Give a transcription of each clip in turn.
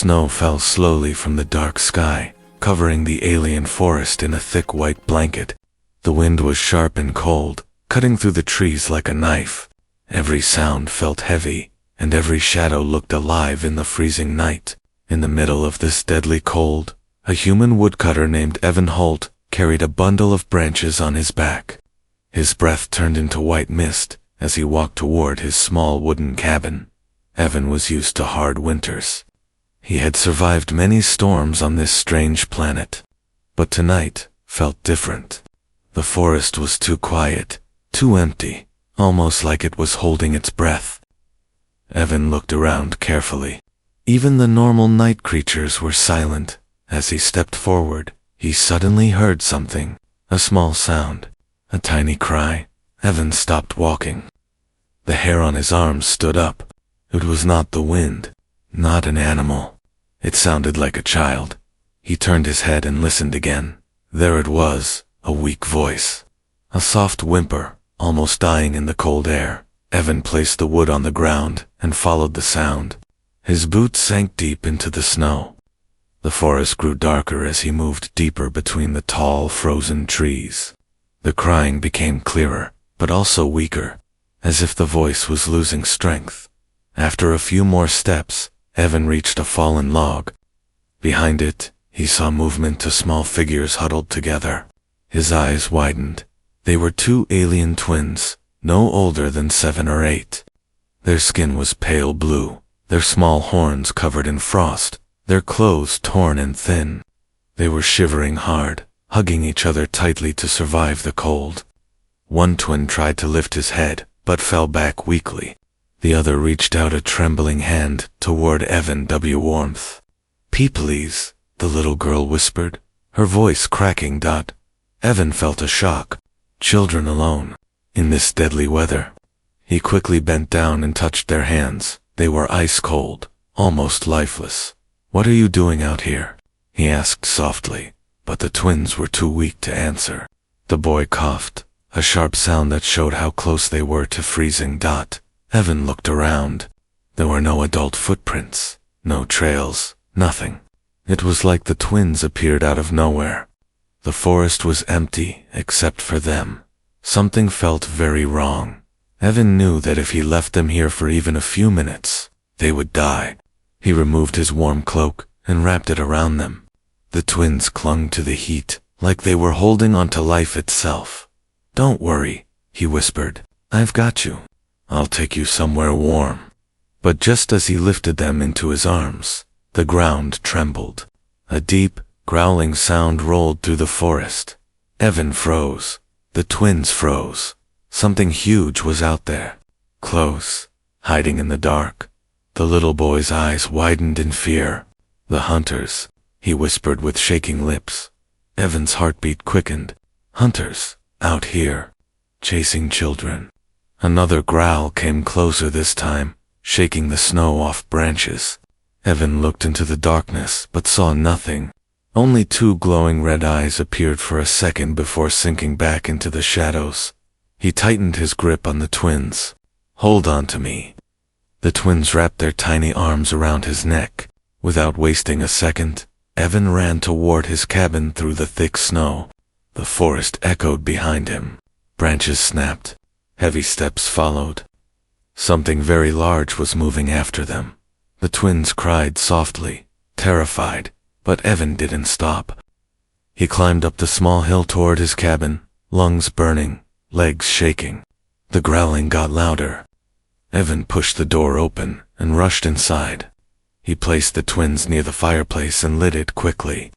Snow fell slowly from the dark sky, covering the alien forest in a thick white blanket. The wind was sharp and cold, cutting through the trees like a knife. Every sound felt heavy, and every shadow looked alive in the freezing night. In the middle of this deadly cold, a human woodcutter named Evan Holt carried a bundle of branches on his back. His breath turned into white mist as he walked toward his small wooden cabin. Evan was used to hard winters. He had survived many storms on this strange planet, but tonight felt different. The forest was too quiet, too empty, almost like it was holding its breath. Evan looked around carefully. Even the normal night creatures were silent. As he stepped forward, he suddenly heard something, a small sound, a tiny cry. Evan stopped walking. The hair on his arms stood up. It was not the wind, not an animal. It sounded like a child. He turned his head and listened again. There it was, a weak voice. A soft whimper, almost dying in the cold air. Evan placed the wood on the ground and followed the sound. His boots sank deep into the snow. The forest grew darker as he moved deeper between the tall, frozen trees. The crying became clearer, but also weaker, as if the voice was losing strength. After a few more steps, Evan reached a fallen log. Behind it, he saw movement to small figures huddled together. His eyes widened. They were two alien twins, no older than 7 or 8. Their skin was pale blue, their small horns covered in frost, their clothes torn and thin. They were shivering hard, hugging each other tightly to survive the cold. One twin tried to lift his head, but fell back weakly. The other reached out a trembling hand toward Evan W. Warmth. "Please," the little girl whispered, her voice cracking. Evan felt a shock. Children alone, in this deadly weather. He quickly bent down and touched their hands. They were ice cold, almost lifeless. "What are you doing out here?" he asked softly, but the twins were too weak to answer. The boy coughed, a sharp sound that showed how close they were to freezing. Evan looked around. There were no adult footprints, no trails, nothing. It was like the twins appeared out of nowhere. The forest was empty except for them. Something felt very wrong. Evan knew that if he left them here for even a few minutes, they would die. He removed his warm cloak and wrapped it around them. The twins clung to the heat, like they were holding on to life itself. "Don't worry," he whispered. "I've got you. I'll take you somewhere warm." But just as he lifted them into his arms, the ground trembled. A deep, growling sound rolled through the forest. Evan froze. The twins froze. Something huge was out there, close, hiding in the dark. The little boy's eyes widened in fear. "The hunters," he whispered with shaking lips. Evan's heartbeat quickened. "Hunters, out here, chasing children." Another growl came closer this time, shaking the snow off branches. Evan looked into the darkness but saw nothing. Only 2 glowing red eyes appeared for a second before sinking back into the shadows. He tightened his grip on the twins. "Hold on to me." The twins wrapped their tiny arms around his neck. Without wasting a second, Evan ran toward his cabin through the thick snow. The forest echoed behind him. Branches snapped. Heavy steps followed. Something very large was moving after them. The twins cried softly, terrified, but Evan didn't stop. He climbed up the small hill toward his cabin, lungs burning, legs shaking. The growling got louder. Evan pushed the door open and rushed inside. He placed the twins near the fireplace and lit it quickly.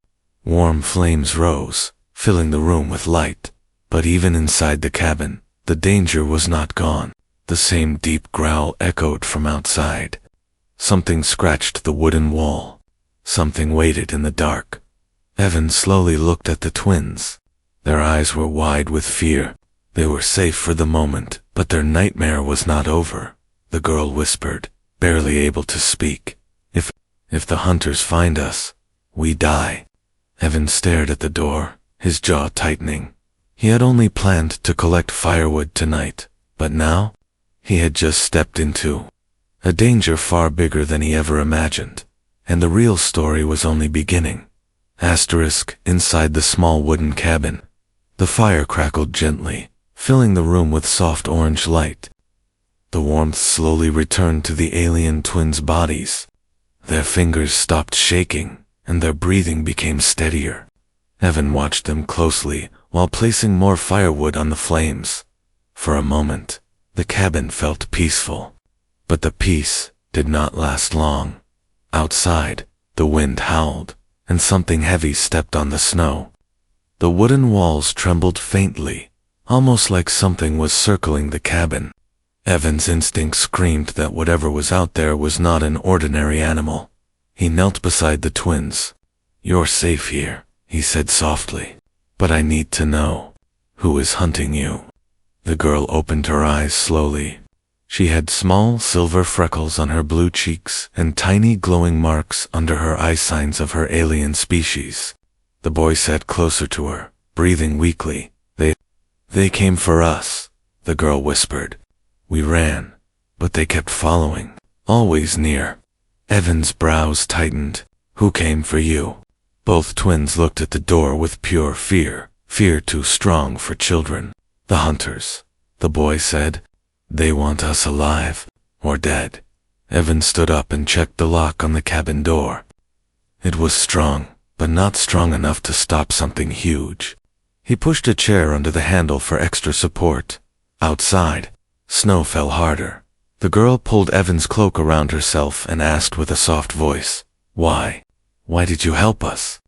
Warm flames rose, filling the room with light. But even inside the cabin, the danger was not gone. The same deep growl echoed from outside. Something scratched the wooden wall. Something waited in the dark. Evan slowly looked at the twins. Their eyes were wide with fear. They were safe for the moment, but their nightmare was not over. The girl whispered, barely able to speak. If the hunters find us, we die." Evan stared at the door, his jaw tightening. He had only planned to collect firewood tonight, but now, he had just stepped into a danger far bigger than he ever imagined. And the real story was only beginning. Inside the small wooden cabin. The fire crackled gently, filling the room with soft orange light. The warmth slowly returned to the alien twins' bodies. Their fingers stopped shaking, and their breathing became steadier. Evan watched them closely while placing more firewood on the flames. For a moment, the cabin felt peaceful. But the peace did not last long. Outside, the wind howled, and something heavy stepped on the snow. The wooden walls trembled faintly, almost like something was circling the cabin. Evan's instinct screamed that whatever was out there was not an ordinary animal. He knelt beside the twins. "You're safe here," he said softly. "But I need to know, who is hunting you?" The girl opened her eyes slowly. She had small silver freckles on her blue cheeks and tiny glowing marks under her eye, signs of her alien species. The boy sat closer to her, breathing weakly. They came for us," the girl whispered. "We ran, but they kept following, always near." Evan's brows tightened. "Who came for you?" Both twins looked at the door with pure fear, fear too strong for children. "The hunters," the boy said. "They want us alive, or dead." Evan stood up and checked the lock on the cabin door. It was strong, but not strong enough to stop something huge. He pushed a chair under the handle for extra support. Outside, snow fell harder. The girl pulled Evan's cloak around herself and asked with a soft voice, "Why? Why did you help us?"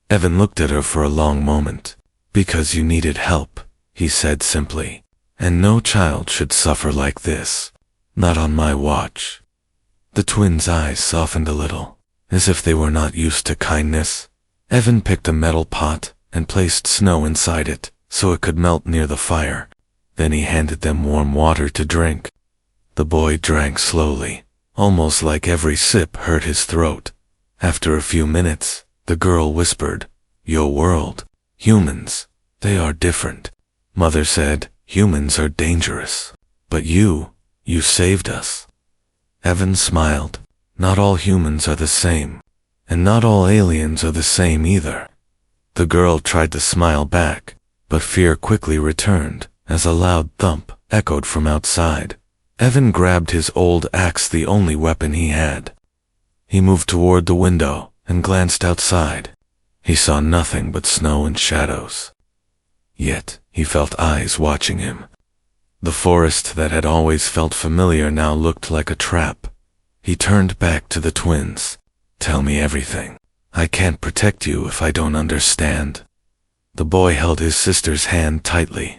Evan looked at her for a long moment. "Because you needed help," he said simply. "And no child should suffer like this. Not on my watch." The twins' eyes softened a little, as if they were not used to kindness. Evan picked a metal pot and placed snow inside it so it could melt near the fire. Then he handed them warm water to drink. The boy drank slowly, almost like every sip hurt his throat. After a few minutes, the girl whispered, "Your world, humans, they are different." Mother said, "Humans are dangerous. But you saved us." Evan smiled. "Not all humans are the same, and not all aliens are the same either." The girl tried to smile back, but fear quickly returned as a loud thump echoed from outside. Evan grabbed his old axe, the only weapon he had. He moved toward the window and glanced outside. He saw nothing but snow and shadows. Yet he felt eyes watching him. The forest that had always felt familiar now looked like a trap. He turned back to the twins. "Tell me everything. I can't protect you if I don't understand." The boy held his sister's hand tightly.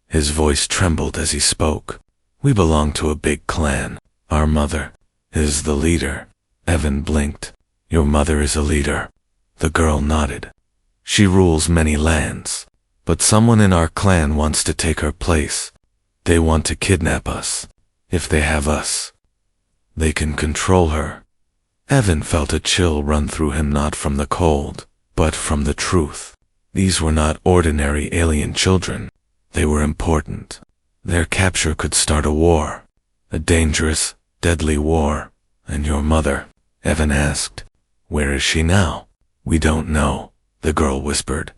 His voice trembled as he spoke. "We belong to a big clan. Our mother is the leader." Evan blinked. "Your mother is a leader." The girl nodded. "She rules many lands, but someone in our clan wants to take her place. They want to kidnap us. If they have us, they can control her." Evan felt a chill run through him, not from the cold, but from the truth. These were not ordinary alien children. They were important. Their capture could start a war. A dangerous, deadly war. "And your mother?" Evan asked. "Where is she now?" "We don't know," the girl whispered.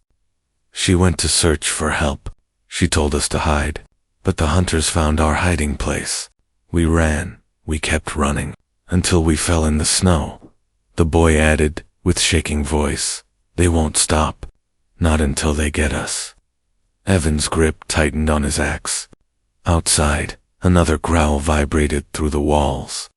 "She went to search for help. She told us to hide, but the hunters found our hiding place. We ran, we kept running, until we fell in the snow." The boy added, with shaking voice, "They won't stop. Not until they get us." Evan's grip tightened on his axe. Outside, another growl vibrated through the walls.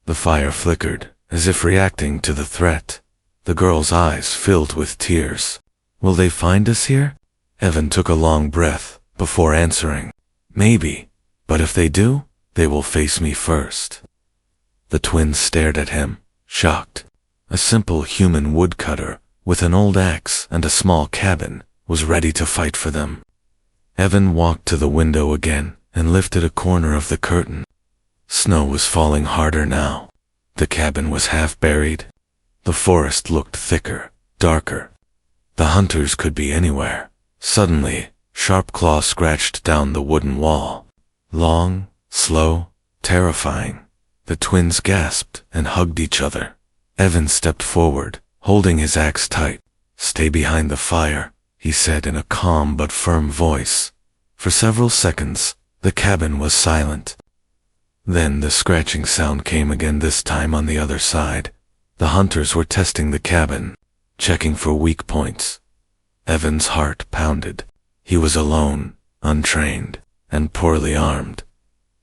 The fire flickered, as if reacting to the threat. The girl's eyes filled with tears. "Will they find us here?" Evan took a long breath before answering. "Maybe, but if they do, they will face me first." The twins stared at him, shocked. A simple human woodcutter, with an old axe and a small cabin, was ready to fight for them. Evan walked to the window again and lifted a corner of the curtain. Snow was falling harder now. The cabin was half buried. The forest looked thicker, darker. The hunters could be anywhere. Suddenly, sharp claws scratched down the wooden wall. Long, slow, terrifying. The twins gasped and hugged each other. Evan stepped forward, holding his axe tight. "Stay behind the fire," he said in a calm but firm voice. For several seconds, the cabin was silent. Then the scratching sound came again, this time on the other side. The hunters were testing the cabin, checking for weak points. Evan's heart pounded. He was alone, untrained, and poorly armed.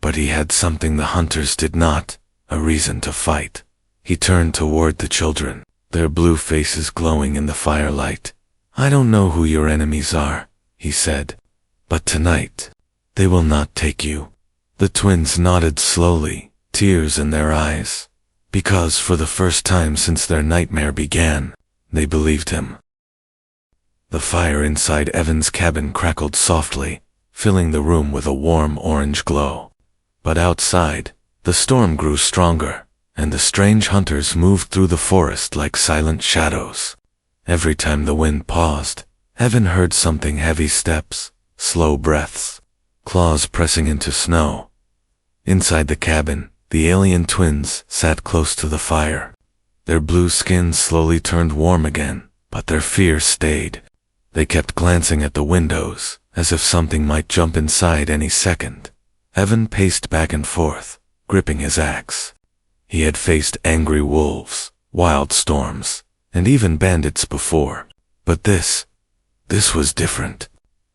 But he had something the hunters did not, a reason to fight. He turned toward the children, their blue faces glowing in the firelight. "I don't know who your enemies are," he said, "but tonight, they will not take you." The twins nodded slowly, tears in their eyes, because for the first time since their nightmare began, they believed him. The fire inside Evan's cabin crackled softly, filling the room with a warm orange glow. But outside, the storm grew stronger, and the strange hunters moved through the forest like silent shadows. Every time the wind paused, Evan heard something: heavy steps, slow breaths, claws pressing into snow. Inside the cabin, the alien twins sat close to the fire. Their blue skins slowly turned warm again, but their fear stayed. They kept glancing at the windows, as if something might jump inside any second. Evan paced back and forth, gripping his axe. He had faced angry wolves, wild storms, and even bandits before. But this was different.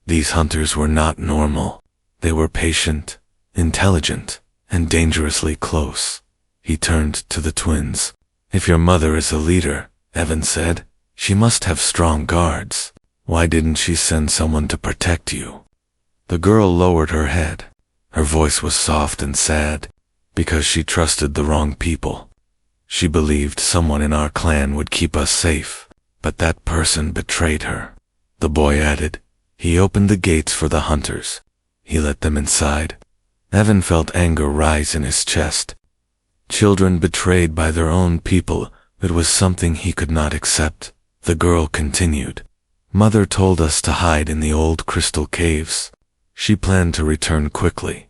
These hunters were not normal. They were patient, intelligent, and dangerously close. He turned to the twins. "If your mother is a leader," Evan said, "she must have strong guards. Why didn't she send someone to protect you?" The girl lowered her head. Her voice was soft and sad, because she trusted the wrong people. She believed someone in our clan would keep us safe, but that person betrayed her. The boy added. He opened the gates for the hunters. He let them inside. Evan felt anger rise in his chest. Children betrayed by their own people, it was something he could not accept. The girl continued. "Mother told us to hide in the old crystal caves. She planned to return quickly.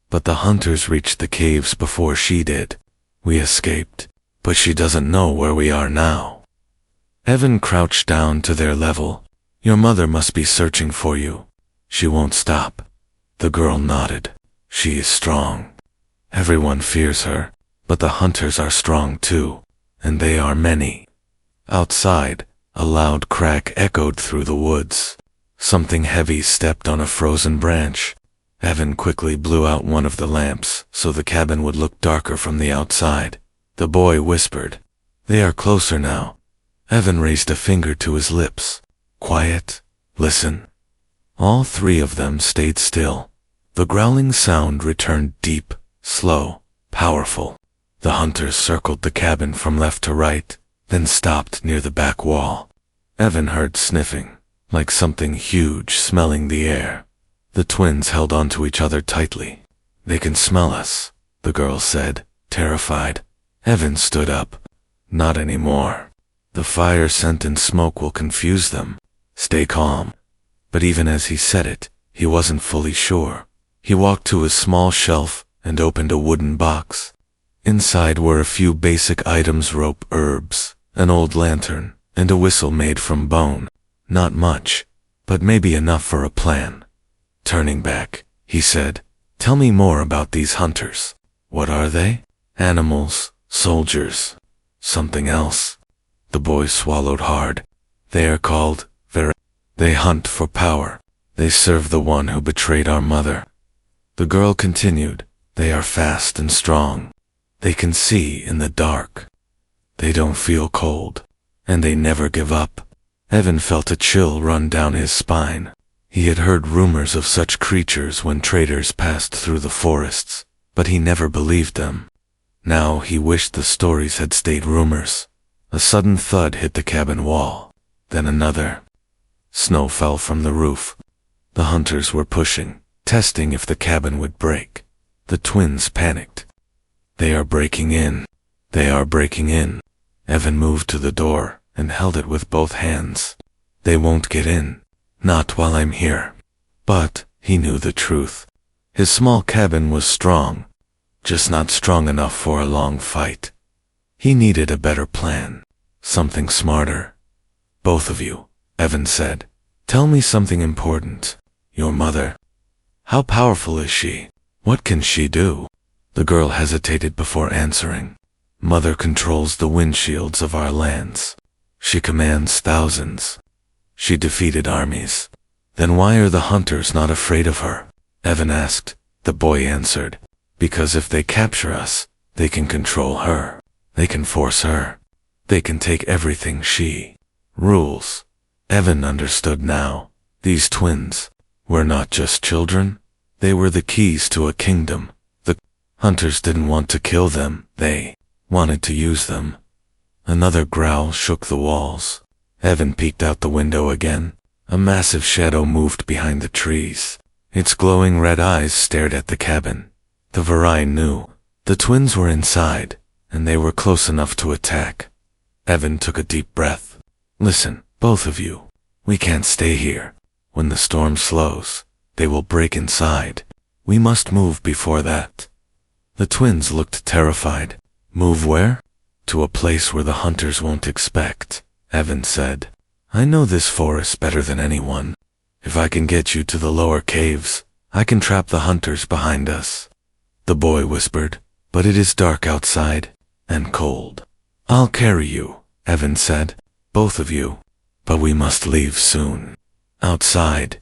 But the hunters reached the caves before she did. We escaped, but she doesn't know where we are now." Evan crouched down to their level. "Your mother must be searching for you. She won't stop." The girl nodded. "She is strong. Everyone fears her, but the hunters are strong too, and they are many." Outside, a loud crack echoed through the woods. Something heavy stepped on a frozen branch. Evan quickly blew out one of the lamps so the cabin would look darker from the outside. The boy whispered, "They are closer now." Evan raised a finger to his lips. "Quiet. Listen." All three of them stayed still. The growling sound returned deep, slow, powerful. The hunters circled the cabin from left to right, then stopped near the back wall. Evan heard sniffing, like something huge smelling the air. The twins held onto each other tightly. "They can smell us," the girl said, terrified. Evan stood up. "Not anymore. The fire scent and smoke will confuse them. Stay calm." But even as he said it, he wasn't fully sure. He walked to a small shelf and opened a wooden box. Inside were a few basic items: rope, herbs, an old lantern, and a whistle made from bone. Not much, but maybe enough for a plan. Turning back, he said, "Tell me more about these hunters. What are they? Animals, soldiers, something else?" The boy swallowed hard. "They are called They hunt for power. They serve the one who betrayed our mother." The girl continued, "They are fast and strong. They can see in the dark. They don't feel cold, and they never give up." Evan felt a chill run down his spine. He had heard rumors of such creatures when traders passed through the forests, but he never believed them. Now he wished the stories had stayed rumors. A sudden thud hit the cabin wall, then another. Snow fell from the roof. The hunters were pushing, testing if the cabin would break. The twins panicked. "They are breaking in. They are breaking in." Evan moved to the door and held it with both hands. "They won't get in. Not while I'm here." But he knew the truth. His small cabin was strong, just not strong enough for a long fight. He needed a better plan. Something smarter. Both of you, Evan said. Tell me something important. Your mother. How powerful is she? What can she do? The girl hesitated before answering. Mother controls the windshields of our lands. She commands thousands. She defeated armies. Then why are the hunters not afraid of her? Evan asked. The boy answered. Because if they capture us, they can control her. They can force her. They can take everything she rules. Evan understood now. These twins were not just children. They were the keys to a kingdom. The hunters didn't want to kill them. They wanted to use them. Another growl shook the walls. Evan peeked out the window again. A massive shadow moved behind the trees. Its glowing red eyes stared at the cabin. The Varai knew. The twins were inside, and they were close enough to attack. Evan took a deep breath. Listen, both of you. We can't stay here. When the storm slows, they will break inside. We must move before that. The twins looked terrified. Move where? To a place where the hunters won't expect, Evan said. I know this forest better than anyone. If I can get you to the lower caves, I can trap the hunters behind us. The boy whispered, but it is dark outside, and cold. I'll carry you, Evan said, both of you, but we must leave soon. Outside,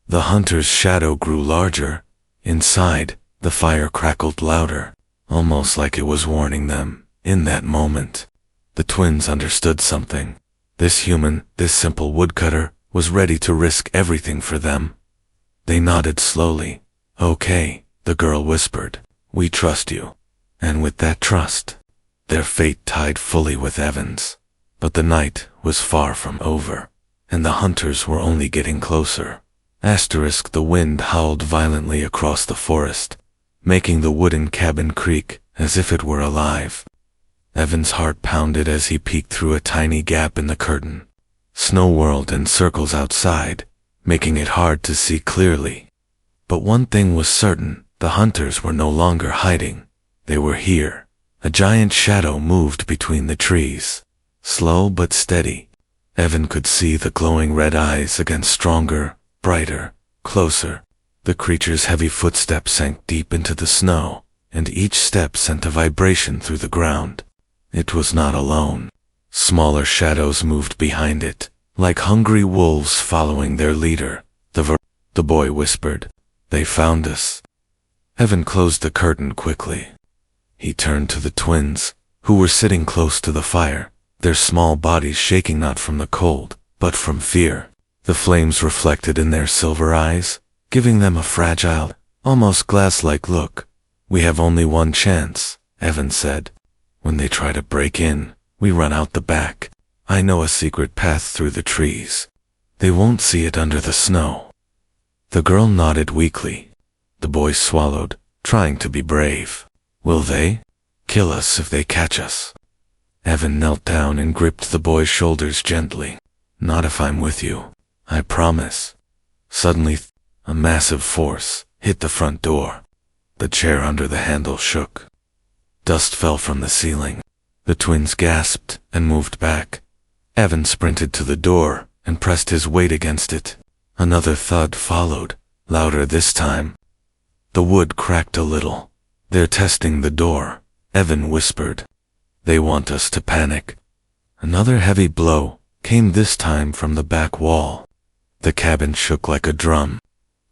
the hunter's shadow grew larger. Inside, the fire crackled louder, almost like it was warning them. In that moment, the twins understood something. This human, this simple woodcutter, was ready to risk everything for them. They nodded slowly. Okay, the girl whispered. We trust you. And with that trust, their fate tied fully with Evan's. But the night was far from over, and the hunters were only getting closer. The wind howled violently across the forest, making the wooden cabin creak as if it were alive. Evan's heart pounded as he peeked through a tiny gap in the curtain. Snow whirled in circles outside, making it hard to see clearly. But one thing was certain, the hunters were no longer hiding. They were here. A giant shadow moved between the trees. Slow but steady. Evan could see the glowing red eyes again, stronger, brighter, closer. The creature's heavy footsteps sank deep into the snow, and each step sent a vibration through the ground. It was not alone. Smaller shadows moved behind it, like hungry wolves following their leader. The boy whispered, They found us. Evan closed the curtain quickly. He turned to the twins, who were sitting close to the fire, their small bodies shaking not from the cold, but from fear. The flames reflected in their silver eyes, giving them a fragile, almost glass-like look. We have only one chance, Evan said. When they try to break in, we run out the back. I know a secret path through the trees. They won't see it under the snow. The girl nodded weakly. The boy swallowed, trying to be brave. Will they kill us if they catch us? Evan knelt down and gripped the boy's shoulders gently. Not if I'm with you. I promise. Suddenly, a massive force hit the front door. The chair under the handle shook. Dust fell from the ceiling. The twins gasped and moved back. Evan sprinted to the door and pressed his weight against it. Another thud followed, louder this time. The wood cracked a little. They're testing the door, Evan whispered. They want us to panic. Another heavy blow came this time from the back wall. The cabin shook like a drum.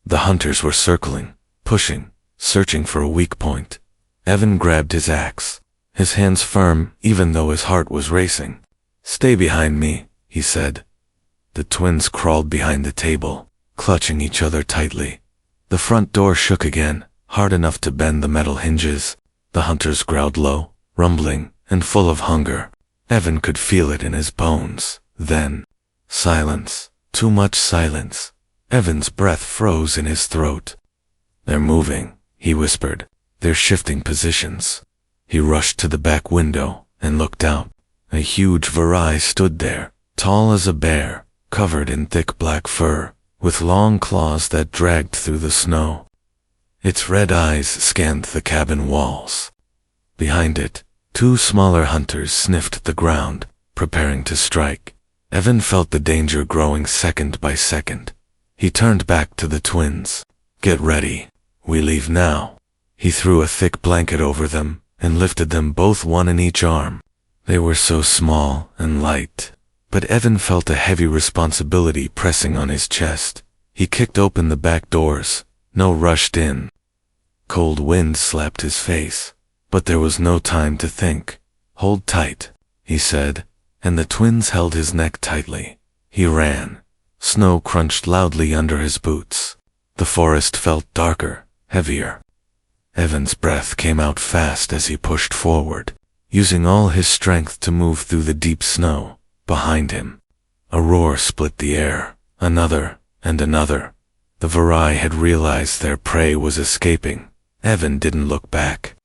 The hunters were circling, pushing, searching for a weak point. Evan grabbed his axe, his hands firm even though his heart was racing. Stay behind me, he said. The twins crawled behind the table, clutching each other tightly. The front door shook again, hard enough to bend the metal hinges. The hunters growled low, rumbling, and full of hunger. Evan could feel it in his bones. Then, silence. Too much silence. Evan's breath froze in his throat. They're moving, he whispered. They're shifting positions. He rushed to the back window and looked out. A huge Varai stood there, tall as a bear, covered in thick black fur, with long claws that dragged through the snow. Its red eyes scanned the cabin walls. Behind it, Two smaller hunters sniffed the ground, preparing to strike. Evan felt the danger growing second by second. He turned back to the twins. "Get ready. We leave now." He threw a thick blanket over them and lifted them both, one in each arm. They were so small and light, but Evan felt a heavy responsibility pressing on his chest. He kicked open the back doors. No rushed in. Cold wind slapped his face, but there was no time to think. "Hold tight," he said, and the twins held his neck tightly. He ran. Snow crunched loudly under his boots. The forest felt darker, heavier. Evan's breath came out fast as he pushed forward, using all his strength to move through the deep snow behind him. A roar split the air, another and another. The Varai had realized their prey was escaping. Evan didn't look back.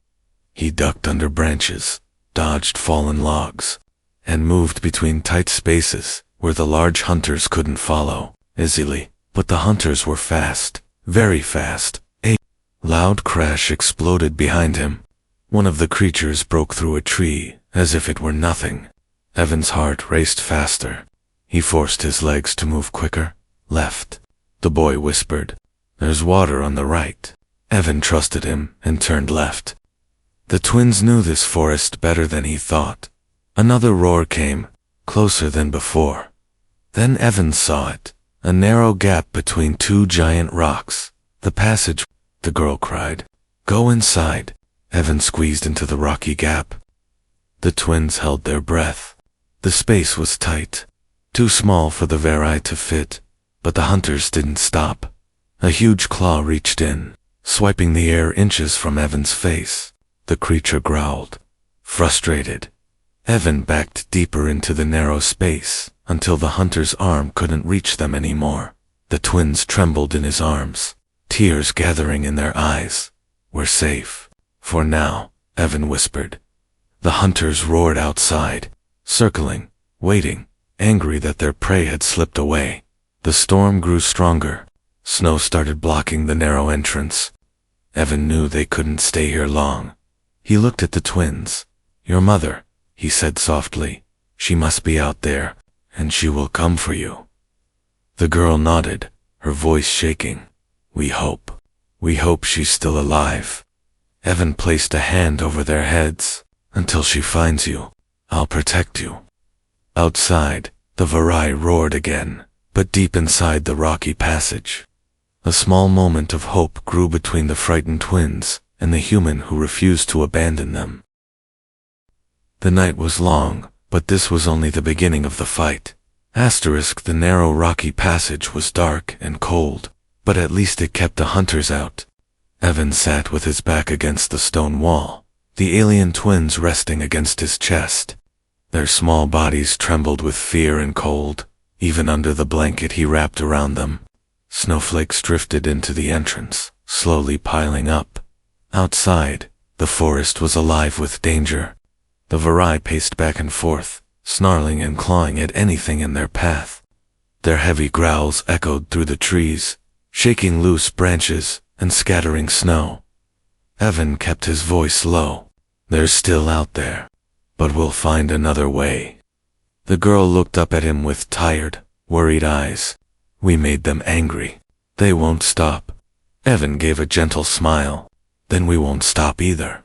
He ducked under branches, dodged fallen logs, and moved between tight spaces where the large hunters couldn't follow easily. But the hunters were fast, very fast. A loud crash exploded behind him. One of the creatures broke through a tree as if it were nothing. Evan's heart raced faster. He forced his legs to move quicker. Left. The boy whispered, "There's water on the right." Evan trusted him and turned left. The twins knew this forest better than he thought. Another roar came, closer than before. Then Evan saw it, a narrow gap between two giant rocks. "The passage," the girl cried. "Go inside." Evan squeezed into the rocky gap. The twins held their breath. The space was tight, too small for the Varai to fit, but the hunters didn't stop. A huge claw reached in, swiping the air inches from Evan's face. The creature growled, frustrated. Evan backed deeper into the narrow space until the hunter's arm couldn't reach them anymore. The twins trembled in his arms, tears gathering in their eyes. "We're safe. For now," Evan whispered. The hunters roared outside, circling, waiting, angry that their prey had slipped away. The storm grew stronger. Snow started blocking the narrow entrance. Evan knew they couldn't stay here long. He looked at the twins. "Your mother," he said softly. "She must be out there, and she will come for you." The girl nodded, her voice shaking. We hope she's still alive." Evan placed a hand over their heads. "Until she finds you, I'll protect you." Outside, the Varai roared again, but deep inside the rocky passage. A small moment of hope grew between the frightened twins and the human who refused to abandon them. The night was long, but this was only the beginning of the fight. The narrow rocky passage was dark and cold, but at least it kept the hunters out. Evan sat with his back against the stone wall, the alien twins resting against his chest. Their small bodies trembled with fear and cold, even under the blanket he wrapped around them. Snowflakes drifted into the entrance, slowly piling up. Outside, the forest was alive with danger. The Varai paced back and forth, snarling and clawing at anything in their path. Their heavy growls echoed through the trees, shaking loose branches and scattering snow. Evan kept his voice low. "They're still out there, but we'll find another way." The girl looked up at him with tired, worried eyes. "We made them angry. They won't stop." Evan gave a gentle smile. "Then we won't stop either."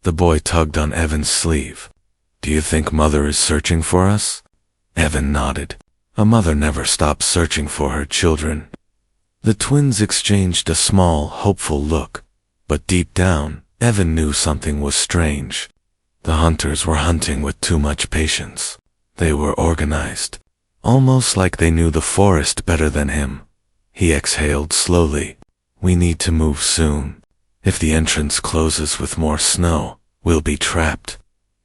The boy tugged on Evan's sleeve. "Do you think Mother is searching for us?" Evan nodded. A mother never stops searching for her children. The twins exchanged a small, hopeful look, but deep down, Evan knew something was strange. The hunters were hunting with too much patience. They were organized, almost like they knew the forest better than him. He exhaled slowly. "We need to move soon. If the entrance closes with more snow, we'll be trapped."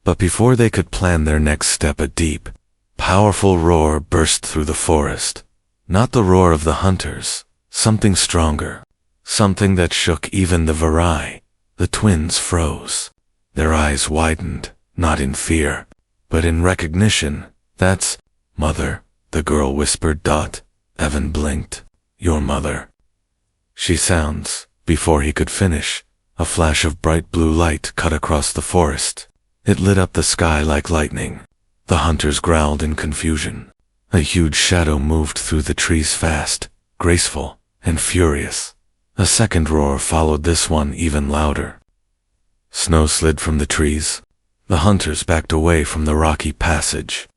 But before they could plan their next step, a deep, powerful roar burst through the forest. Not the roar of the hunters, something stronger, something that shook even the Varai. The twins froze. Their eyes widened, not in fear, but in recognition. "That's Mother," the girl whispered. Evan blinked. "Your mother." "She sounds." Before he could finish, a flash of bright blue light cut across the forest. It lit up the sky like lightning. The hunters growled in confusion. A huge shadow moved through the trees fast, graceful, and furious. A second roar followed this one even louder. Snow slid from the trees. The hunters backed away from the rocky passage.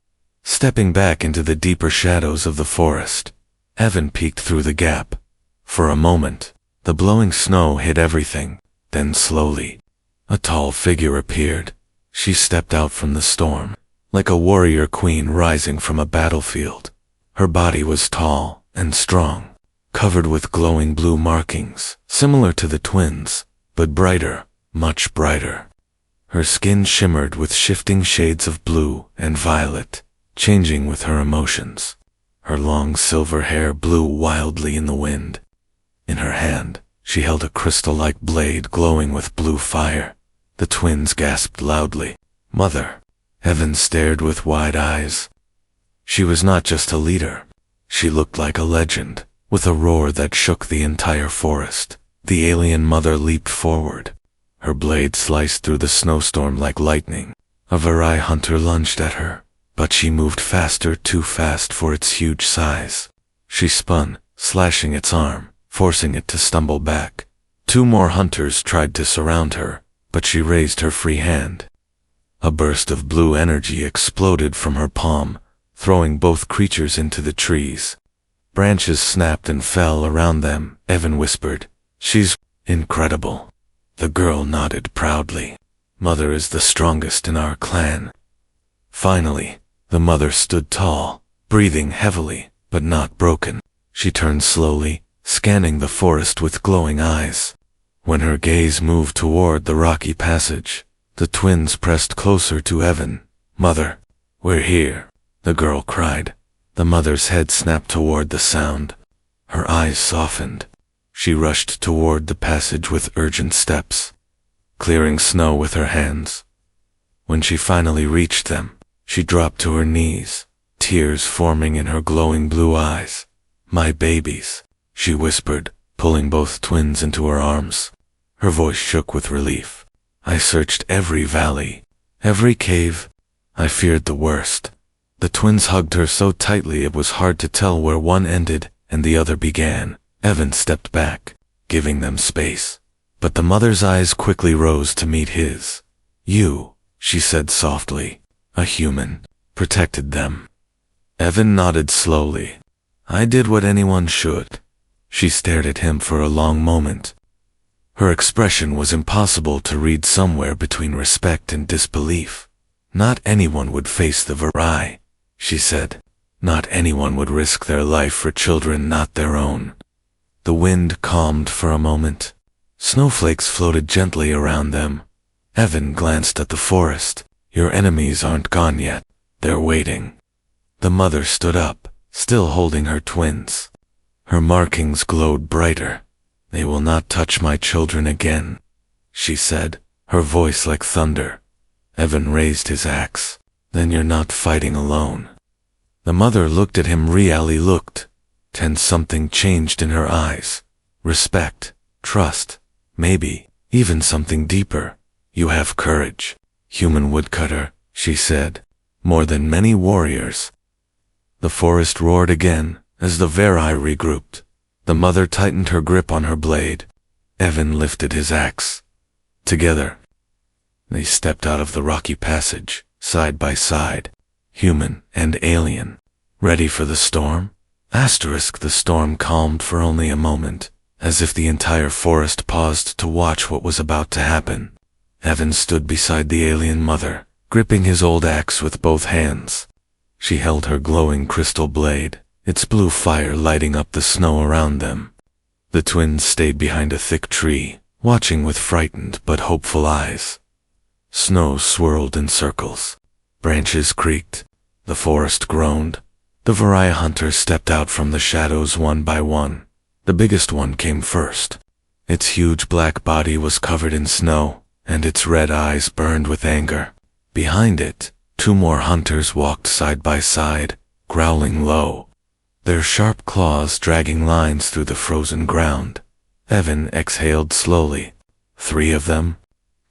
Stepping back into the deeper shadows of the forest, Evan peeked through the gap. For a moment, the blowing snow hid everything, then slowly, a tall figure appeared. She stepped out from the storm, like a warrior queen rising from a battlefield. Her body was tall and strong, covered with glowing blue markings, similar to the twins, but brighter, much brighter. Her skin shimmered with shifting shades of blue and violet, changing with her emotions. Her long silver hair blew wildly in the wind. In her hand, she held a crystal-like blade glowing with blue fire. The twins gasped loudly. "Mother!" Evan stared with wide eyes. She was not just a leader. She looked like a legend, with a roar that shook the entire forest. The alien mother leaped forward. Her blade sliced through the snowstorm like lightning. A Varai hunter lunged at her, but she moved faster, too fast for its huge size. She spun, slashing its arm, forcing it to stumble back. Two more hunters tried to surround her, but she raised her free hand. A burst of blue energy exploded from her palm, throwing both creatures into the trees. Branches snapped and fell around them. Evan whispered, "She's incredible." The girl nodded proudly. "Mother is the strongest in our clan." Finally, the mother stood tall, breathing heavily, but not broken. She turned slowly, scanning the forest with glowing eyes. When her gaze moved toward the rocky passage, the twins pressed closer to Evan. "Mother, we're here," the girl cried. The mother's head snapped toward the sound. Her eyes softened. She rushed toward the passage with urgent steps, clearing snow with her hands. When she finally reached them, she dropped to her knees, tears forming in her glowing blue eyes. "My babies," she whispered, pulling both twins into her arms. Her voice shook with relief. "I searched every valley, every cave. I feared the worst." The twins hugged her so tightly it was hard to tell where one ended and the other began. Evan stepped back, giving them space. But the mother's eyes quickly rose to meet his. "You," she said softly, "a human, protected them." Evan nodded slowly. "I did what anyone should." She stared at him for a long moment. Her expression was impossible to read, somewhere between respect and disbelief. "Not anyone would face the Varai," she said. "Not anyone would risk their life for children not their own." The wind calmed for a moment. Snowflakes floated gently around them. Evan glanced at the forest. "Your enemies aren't gone yet. They're waiting." The mother stood up, still holding her twins. Her markings glowed brighter. "They will not touch my children again," she said, her voice like thunder. Evan raised his axe. "Then you're not fighting alone." The mother looked at him. Really looked. Tense, something changed in her eyes. Respect, trust, maybe even something deeper. "You have courage, human woodcutter," she said, "more than many warriors." The forest roared again as the Varai regrouped. The mother tightened her grip on her blade. Evan lifted his axe. Together, they stepped out of the rocky passage, side by side, human and alien. Ready for the storm? The storm calmed for only a moment, as if the entire forest paused to watch what was about to happen. Evan stood beside the alien mother, gripping his old axe with both hands. She held her glowing crystal blade, its blue fire lighting up the snow around them. The twins stayed behind a thick tree, watching with frightened but hopeful eyes. Snow swirled in circles. Branches creaked. The forest groaned. The Varai hunters stepped out from the shadows one by one. The biggest one came first. Its huge black body was covered in snow, and its red eyes burned with anger. Behind it, two more hunters walked side by side, growling low, their sharp claws dragging lines through the frozen ground. Evan exhaled slowly. 3 of them?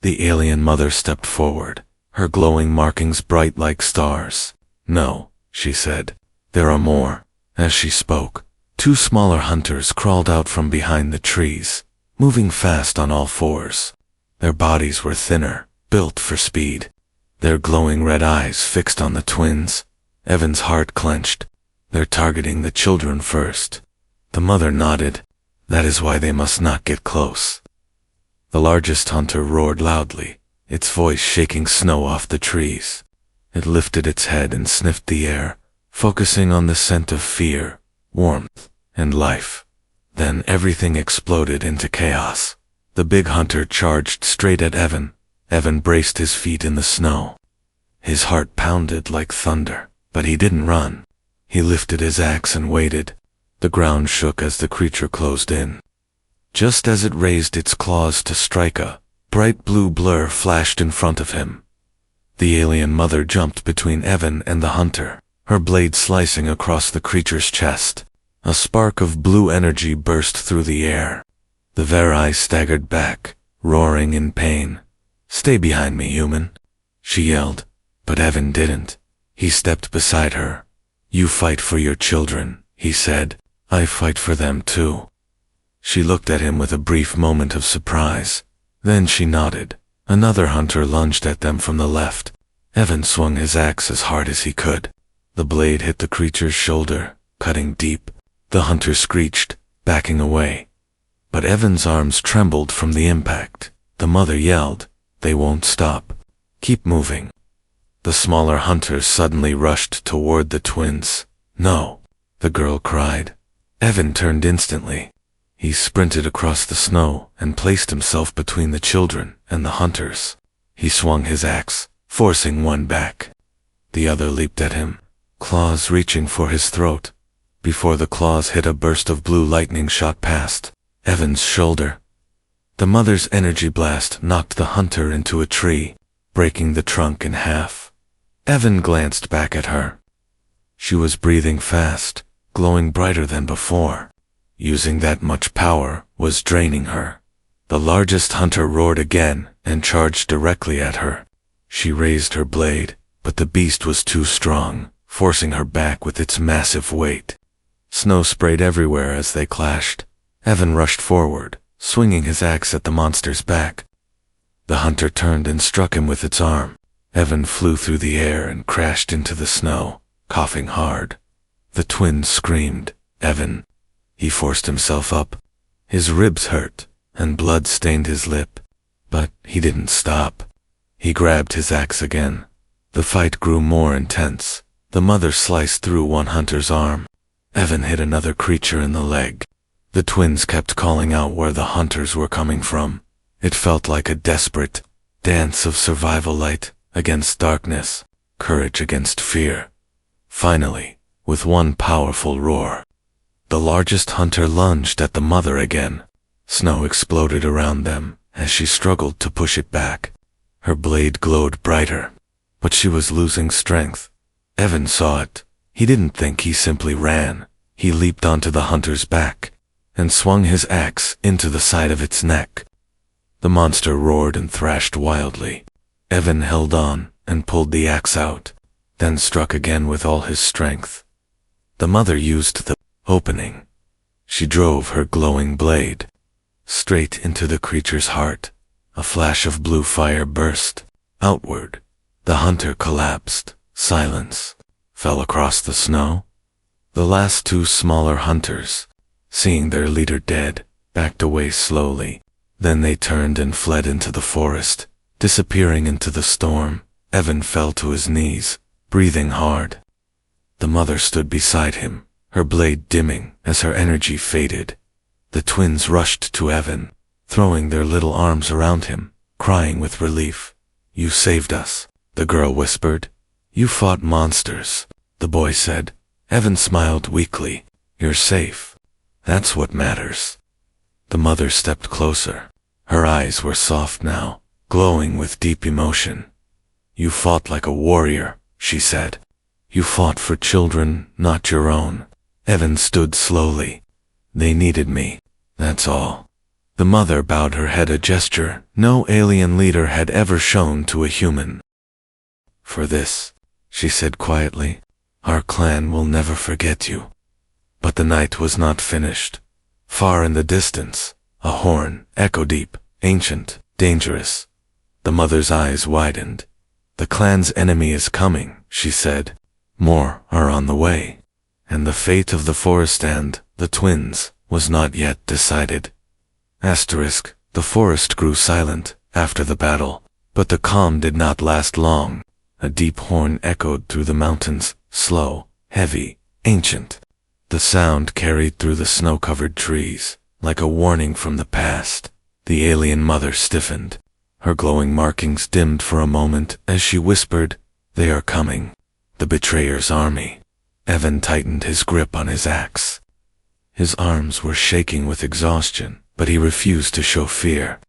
The alien mother stepped forward, her glowing markings bright like stars. "No," she said. "There are more." As she spoke, two smaller hunters crawled out from behind the trees, moving fast on all fours. Their bodies were thinner, built for speed. Their glowing red eyes fixed on the twins. Evan's heart clenched. "They're targeting the children first." The mother nodded. "That is why they must not get close." The largest hunter roared loudly, its voice shaking snow off the trees. It lifted its head and sniffed the air, focusing on the scent of fear, warmth, and life. Then everything exploded into chaos. The big hunter charged straight at Evan. Evan braced his feet in the snow. His heart pounded like thunder, but he didn't run. He lifted his axe and waited. The ground shook as the creature closed in. Just as it raised its claws to strike, a bright blue blur flashed in front of him. The alien mother jumped between Evan and the hunter, her blade slicing across the creature's chest. A spark of blue energy burst through the air. The Verai staggered back, roaring in pain. "Stay behind me, human," she yelled, but Evan didn't. He stepped beside her. "You fight for your children," he said. "I fight for them too." She looked at him with a brief moment of surprise. Then she nodded. Another hunter lunged at them from the left. Evan swung his axe as hard as he could. The blade hit the creature's shoulder, cutting deep. The hunter screeched, backing away. But Evan's arms trembled from the impact. The mother yelled, "They won't stop. Keep moving." The smaller hunters suddenly rushed toward the twins. "No," the girl cried. Evan turned instantly. He sprinted across the snow and placed himself between the children and the hunters. He swung his axe, forcing one back. The other leaped at him, claws reaching for his throat. Before the claws hit, a burst of blue lightning shot past Evan's shoulder. The mother's energy blast knocked the hunter into a tree, breaking the trunk in half. Evan glanced back at her. She was breathing fast, glowing brighter than before. Using that much power was draining her. The largest hunter roared again and charged directly at her. She raised her blade, but the beast was too strong, forcing her back with its massive weight. Snow sprayed everywhere as they clashed. Evan rushed forward, swinging his axe at the monster's back. The hunter turned and struck him with its arm. Evan flew through the air and crashed into the snow, coughing hard. The twins screamed, "Evan!" He forced himself up. His ribs hurt, and blood stained his lip. But he didn't stop. He grabbed his axe again. The fight grew more intense. The mother sliced through one hunter's arm. Evan hit another creature in the leg. The twins kept calling out where the hunters were coming from. It felt like a desperate dance of survival, light against darkness, courage against fear. Finally, with one powerful roar, the largest hunter lunged at the mother again. Snow exploded around them as she struggled to push it back. Her blade glowed brighter, but she was losing strength. Evan saw it. He didn't think, he simply ran. He leaped onto the hunter's back and swung his axe into the side of its neck. The monster roared and thrashed wildly. Evan held on and pulled the axe out, then struck again with all his strength. The mother used the opening. She drove her glowing blade straight into the creature's heart. A flash of blue fire burst outward. The hunter collapsed. Silence fell across the snow. The last two smaller hunters, seeing their leader dead, backed away slowly. Then they turned and fled into the forest, disappearing into the storm. Evan fell to his knees, breathing hard. The mother stood beside him, her blade dimming as her energy faded. The twins rushed to Evan, throwing their little arms around him, crying with relief. "You saved us," the girl whispered. "You fought monsters," the boy said. Evan smiled weakly. "You're safe. That's what matters." The mother stepped closer. Her eyes were soft now, glowing with deep emotion. "You fought like a warrior," she said. "You fought for children, not your own." Evan stood slowly. "They needed me, that's all." The mother bowed her head, a gesture no alien leader had ever shown to a human. For this, she said quietly, our clan will never forget you. But the night was not finished. Far in the distance, a horn, echo deep, ancient, dangerous. The mother's eyes widened. The clan's enemy is coming, she said. More are on the way. And the fate of the forest and the twins was not yet decided. The forest grew silent after the battle, but the calm did not last long. A deep horn echoed through the mountains, slow, heavy, ancient. The sound carried through the snow-covered trees, like a warning from the past. The alien mother stiffened. Her glowing markings dimmed for a moment as she whispered, they are coming. The betrayer's army. Evan tightened his grip on his axe. His arms were shaking with exhaustion, but he refused to show fear.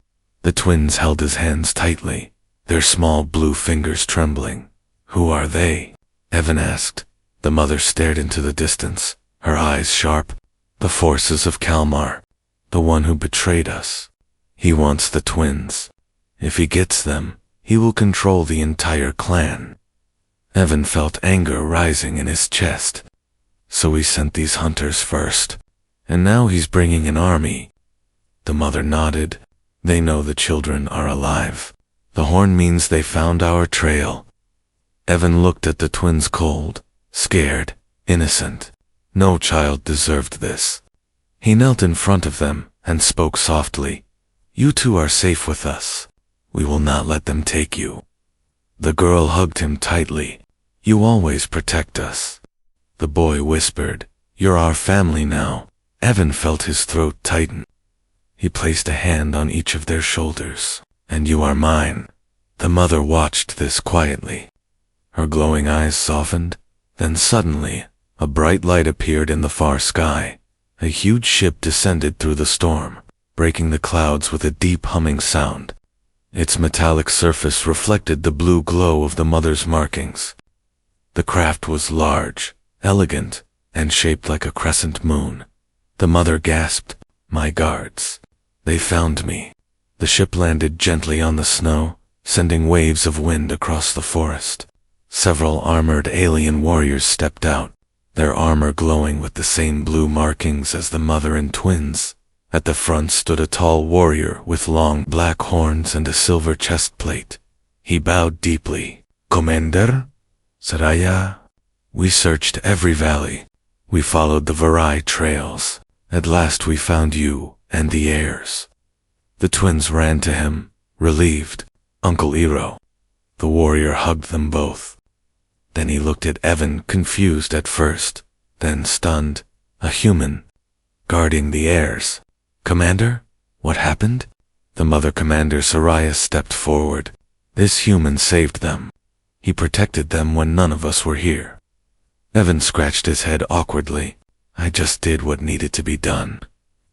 The twins held his hands tightly, their small blue fingers trembling. Who are they? Evan asked. The mother stared into the distance, her eyes sharp. The forces of Kalmar, the one who betrayed us. He wants the twins. If he gets them, he will control the entire clan. Evan felt anger rising in his chest. So he sent these hunters first, and now he's bringing an army. The mother nodded. They know the children are alive. The horn means they found our trail. Evan looked at the twins cold, scared, innocent. No child deserved this. He knelt in front of them and spoke softly. You two are safe with us. We will not let them take you. The girl hugged him tightly. You always protect us. The boy whispered, you're our family now. Evan felt his throat tighten. He placed a hand on each of their shoulders. And you are mine. The mother watched this quietly. Her glowing eyes softened. Then suddenly, a bright light appeared in the far sky. A huge ship descended through the storm, breaking the clouds with a deep humming sound. Its metallic surface reflected the blue glow of the mother's markings. The craft was large, elegant, and shaped like a crescent moon. The mother gasped, my guards. They found me. The ship landed gently on the snow, sending waves of wind across the forest. Several armored alien warriors stepped out, their armor glowing with the same blue markings as the mother and twins. At the front stood a tall warrior with long black horns and a silver chest plate. He bowed deeply. Commander? Saraya? We searched every valley. We followed the Varai trails. At last we found you and the heirs. The twins ran to him, relieved. Uncle Iro. The warrior hugged them both. Then he looked at Evan, confused at first, then stunned. A human, guarding the heirs. Commander? What happened? The mother commander Saraya stepped forward. This human saved them. He protected them when none of us were here. Evan scratched his head awkwardly. I just did what needed to be done.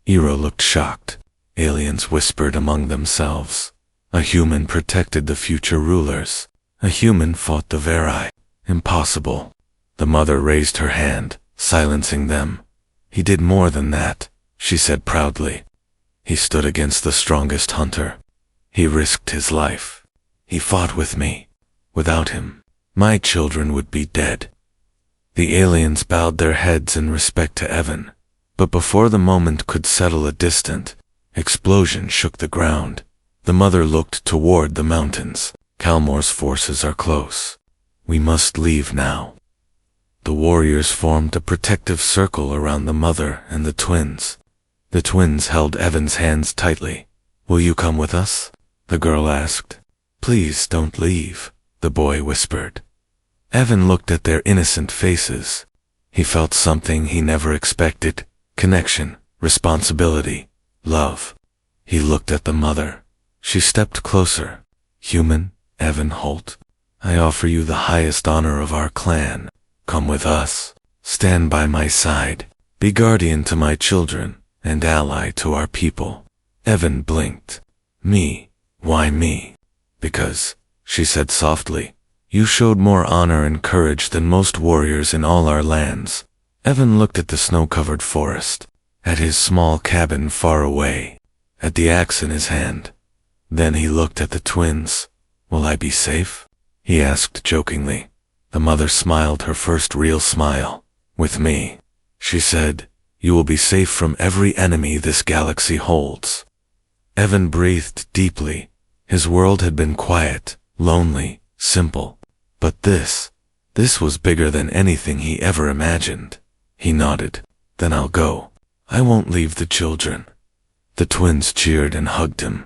Iro looked shocked. Aliens whispered among themselves. A human protected the future rulers. A human fought the Varai. Impossible. The mother raised her hand, silencing them. He did more than that, she said proudly. He stood against the strongest hunter. He risked his life. He fought with me. Without him, my children would be dead. The aliens bowed their heads in respect to Evan, but before the moment could settle, a distant explosion shook the ground. The mother looked toward the mountains. Kalmar's forces are close. We must leave now. The warriors formed a protective circle around the mother and the twins. The twins held Evan's hands tightly. Will you come with us? The girl asked. Please don't leave, the boy whispered. Evan looked at their innocent faces. He felt something he never expected. Connection, responsibility, love. He looked at the mother. She stepped closer. Human, Evan Holt, I offer you the highest honor of our clan. Come with us. Stand by my side. Be guardian to my children and ally to our people. Evan blinked. Me? Why me? Because, she said softly, you showed more honor and courage than most warriors in all our lands. Evan looked at the snow-covered forest, at his small cabin far away, at the axe in his hand. Then he looked at the twins. Will I be safe? he asked jokingly. The mother smiled her first real smile. With me, she said, you will be safe from every enemy this galaxy holds. Evan breathed deeply. His world had been quiet, lonely, simple. But this was bigger than anything he ever imagined. He nodded. Then I'll go. I won't leave the children. The twins cheered and hugged him.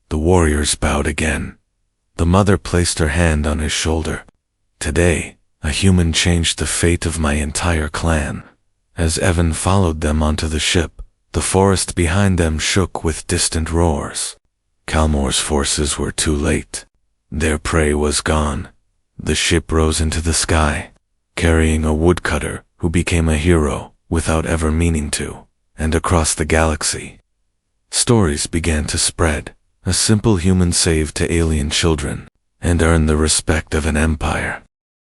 The warriors bowed again. The mother placed her hand on his shoulder. Today, a human changed the fate of my entire clan. As Evan followed them onto the ship, the forest behind them shook with distant roars. Calmore's forces were too late. Their prey was gone. The ship rose into the sky, carrying a woodcutter who became a hero without ever meaning to, and across the galaxy. Stories began to spread. A simple human saved to alien children and earned the respect of an empire.